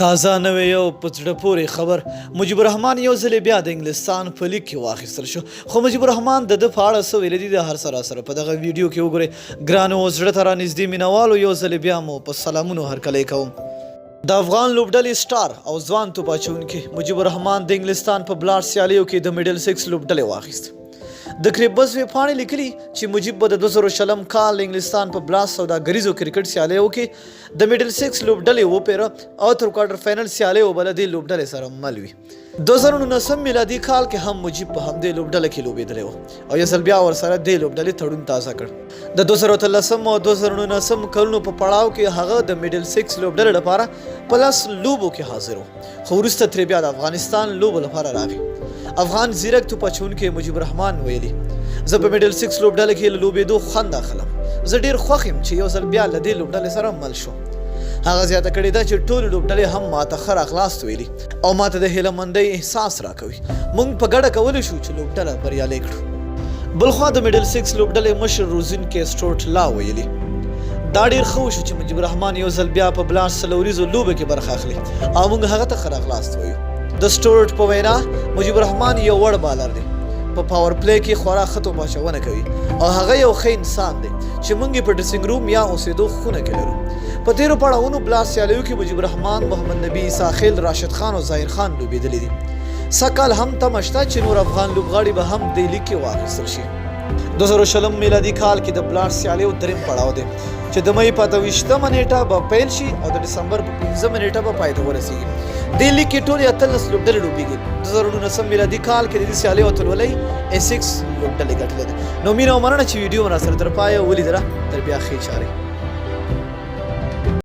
تازه نوې یو په زړه پورې خبر مجيب الرحمن یو ځل بیا د انګلستان په لیګ کې واخیستل شو خو مجيب الرحمن د په اړه څه ویلي دي د هر سره په دغه ویډیو کې وګورئ ګرانو زړه ته رانږدې مینوالو یو ځل بیا مو په سلامونو هرکلی کوم د افغان لوبډلې سټار او ځوان توپ اچوونکي مجيب الرحمن د انګلستان په بلاډ سیالیو کې د میډل 6 لوبډلې واخیست د کرېبز ویبپاڼې لیکلي چې مجيب به د 2000 کال انګلستان په بلاډ سوداګریزو کرکټ سیالیو کې د میډل 6 لوبډلې وپیره او تر کوارټر فائنل سیالیو بل د لوبډلې سره مل وي 2019 میلادي کال کې هم مجيب په همدې لوبډله کې لوبېدلی و او یو ځل بیا ورسره دې لوبډلې تړون تازه کړ د 2013 او 2019 کلونو په پړاو کې هغه د میډل 6 لوبډلې لپاره پلس لوبو کې حاضر و خو وروسته ترې بیا د افغانستان لوبو لپاره راغی افغان زیرک توپ اچوونکی مجيب الرحمن ویلي زه په میډل 6 لوبډله کې له لوبېدو خوند اخلم زه ډېر خوښ یم چې یو ځل بیا له دې لوبډلې سره مل شو هغه زیاته کړې ده چې ټولې لوبډلې هم ماته ښه راخلاست ویلي او ماته د هیلهمندۍ احساس راکوي موږ په ګډه کولی شو چې لوبډله بریالۍ کړو بلخوا د میډل 6 لوبډلې مشر روزونکی سټورټ لا ویلي دا ډېر ښه وشو چې مجيب الرحمن یو ځل بیا په بلاډ څلوریزو لوبو کې برخه اخلي او موږ هغه ته ښه راخلاست وایو د سټورټ په وینا مجيب الرحمن یو وړ بالر دی په پاور پلی کې خورا ښه توپ اچونه کوي او هغه یو ښه انسان دی چې موږ په ډریسنګ روم یا اوسېدو خونه کې لرو په تیرو پړاوونو بلاډ سیالیو کې مجيب الرحمن محمد نبي ساخیل راشد خان او ظاهر خان لوبېدلي دي سږکال هم تمه شته چې نور افغان لوبغاړي به هم دې لیګ کې واخیستل شي 2020 میلادي کال کې د بلاډ سیالیو درېیم پړاو دی چې د مې په 28مه نیټه به پیل شي او د ډسمبر په 15مه نیټه به پای ته ورسیږي دې لیګ کې ټولې 18 لوبډلې لوبېږي 2019 میلادي کال کې د دې سیالیو اتلولۍ A6 لوبډلې ګټلې ده نو مینه او مننه چې ویډیو مو راسره تر پایه ولیدله تر بیا ښې چارې